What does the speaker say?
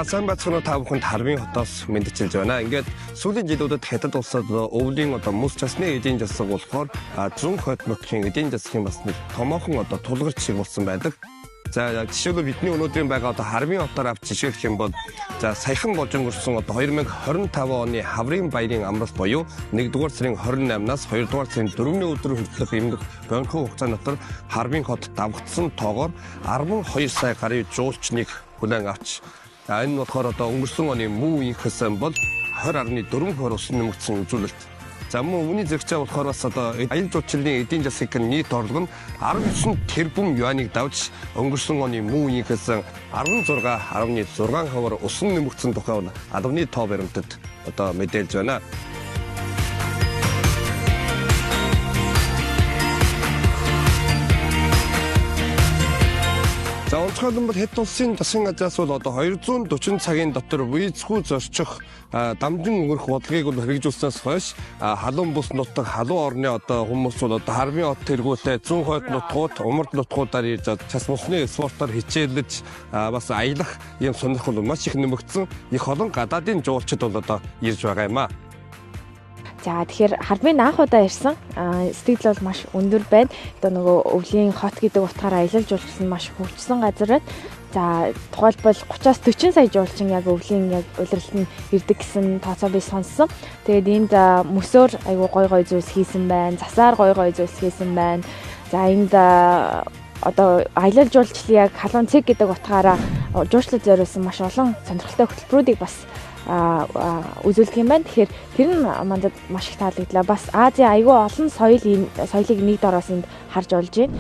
За сайн байцгаана та бүхэнд Хармын хотоос мэдчилж байна. Ингээд сүүлийн жилүүдэд хятад улсад өвлийн мөс часны эдийн засаг болохоор зүүн хойд нутгийн эдийн засгийн бас нэг томоохон тулгарч шиг болсон байдаг. За жишээлбэл бидний өнөөдрийн байгаа Хармын хотоор авч жишээлх юм бол за саяхан болж өнгөрсөн 2025 оны хаврын баярын амралт буюу 1-р сарын 28-наас 2-р сарын 4-ний өдөр хүртэлх эмнэлэг бонхоо хугацааны дотор Хармын хот давгдсан тоогоор 12 сая гаруй жуулчныг хүлээн авч энэ болохоор өнгөрсөн оны муу инхсэн бол 20.4% өсөн нэмэгдсэн үзүүлэлт. За мөн үүний зэрэгцээ болохоор бас аял жуулчлалын эдийн засгийн нийт орлого нь 19 тэрбум юаныг давж өнгөрсөн оны муу инхсэн 16.6%-аар өсөн нэмэгдсэн тухай албаны тоо баримтад мэдээлж байна. За онцгойлон бол хэд улсын засгийн газраас бол 240 цагийн дотор визгүй зорчих дамжин өнгөрөх бодлогыг хэрэгжүүлснээс хойш халуун бус нутаг халуун орны хүмүүс бол Хармын хот тэргүүлээ зүүн хойд нутгууд умард нутгуудаар ирж час бусны спортоор хичээлж бас аялах юм сонирхол маш их нэмэгдсэн. Их олон гадаадын жуулчид бол ирж байгаа юм аа. За тэгэхээр Хармын анх удаа ирсэн сэтгэл бол маш өндөр байна. Нөгөө өвлийн хот гэдэг утгаараа аялал жуулчлал нь маш хөгжсөн газар байна. За тухайлбал 30-аас 40 сая жуулчин яг өвлийн яг улирлалд нь ирдэг гэсэн тооцоо би сонссон. Тэгээд энд мөсөөр айгу гой зүйлс хийсэн байна. Засаар гой зүйлс хийсэн байна. За энд аялал жуулчлалын яг халуун цэг гэдэг утгаараа жуулчлалд зориулсан маш олон сонирхолтой хөтөлбөрүүдийг бас үзүүлдэг юм байна. Тэгэхээр тэр нь мандад маш их таалагдлаа. Бас Азийн айгүй олон соёлыг нэг дороос энд харж олж байна.